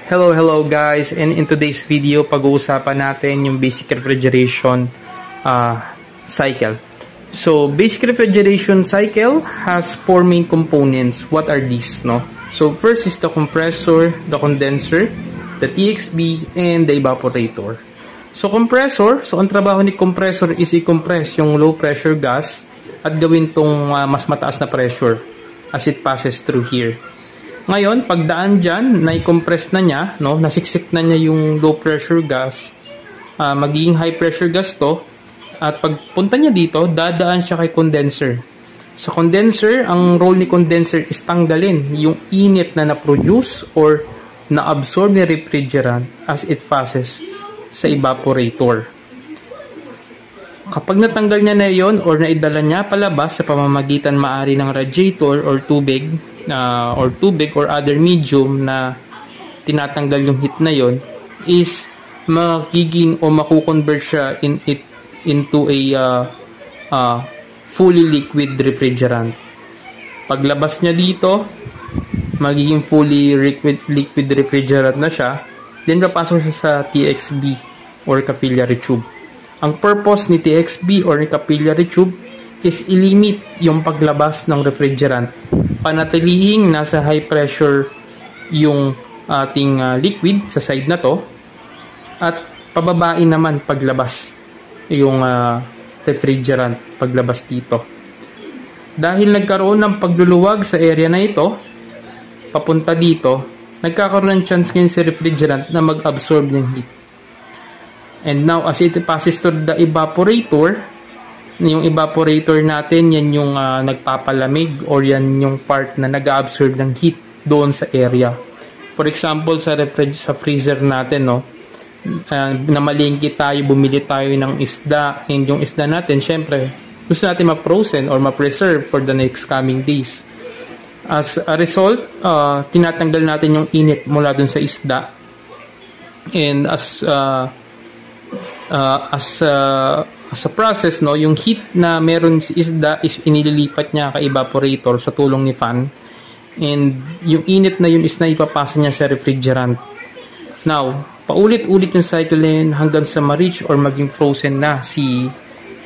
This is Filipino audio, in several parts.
Hello guys, and in today's video pag-uusapan natin yung basic refrigeration cycle. So basic refrigeration cycle has four main components. What are these, no? So first is the compressor, the condenser, the TXB, and the evaporator. So compressor, so ang trabaho ni compressor is i-compress yung low pressure gas at gawin tong mas mataas na pressure as it passes through here. Ngayon, pagdaan dyan, na-compress na niya, no? Nasiksik na niya yung low pressure gas, magiging high pressure gas to, at pagpunta niya dito, dadaan siya kay condenser. Sa condenser, ang role ni condenser is tanggalin yung init na na-produce or na-absorb ni refrigerant as it passes sa evaporator. Kapag natanggal niya na yon or naidala niya palabas sa pamamagitan maari ng radiator or tubig, or other medium na tinatanggal yung heat na yon, is magiging o makukonvert siya into a fully liquid refrigerant. Paglabas niya dito, magiging fully liquid refrigerant na siya, then papasok siya sa TXB or capillary tube. Ang purpose ni TXB or capillary tube is ilimit yung paglabas ng refrigerant. Panatilihing nasa high pressure yung ating liquid sa side na to, at pababain naman paglabas yung refrigerant paglabas dito. Dahil nagkaroon ng pagluluwag sa area na ito papunta dito, nagkakaroon ng chance ngayon si refrigerant na mag-absorb ng heat. And now as it passes through the evaporator, yung evaporator natin, yan yung nagpapalamig or yan yung part na nag-absorb ng heat doon sa area. For example, sa freezer natin, no, namalingki tayo, bumili tayo ng isda, and yung isda natin, syempre, gusto natin ma-frozen or ma-preserve for the next coming days. As a result, tinatanggal natin yung init mula doon sa isda, and as a process, no, yung heat na meron si isda is inililipat niya kay evaporator sa tulong ni fan, and yung init na yun is na ipapasa niya sa refrigerant. Now, paulit-ulit yung cycle na hanggang sa ma-reach or maging frozen na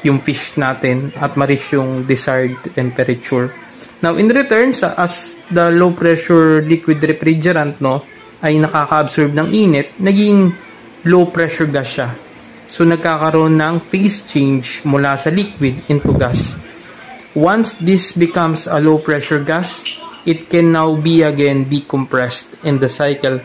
yung fish natin at ma-reach yung desired temperature. Now, in return, as the low pressure liquid refrigerant, no, ay nakaka-absorb ng init, naging low pressure gas siya. So, nagkakaroon ng phase change mula sa liquid into gas. Once this becomes a low pressure gas, it can now be again decompressed, and the cycle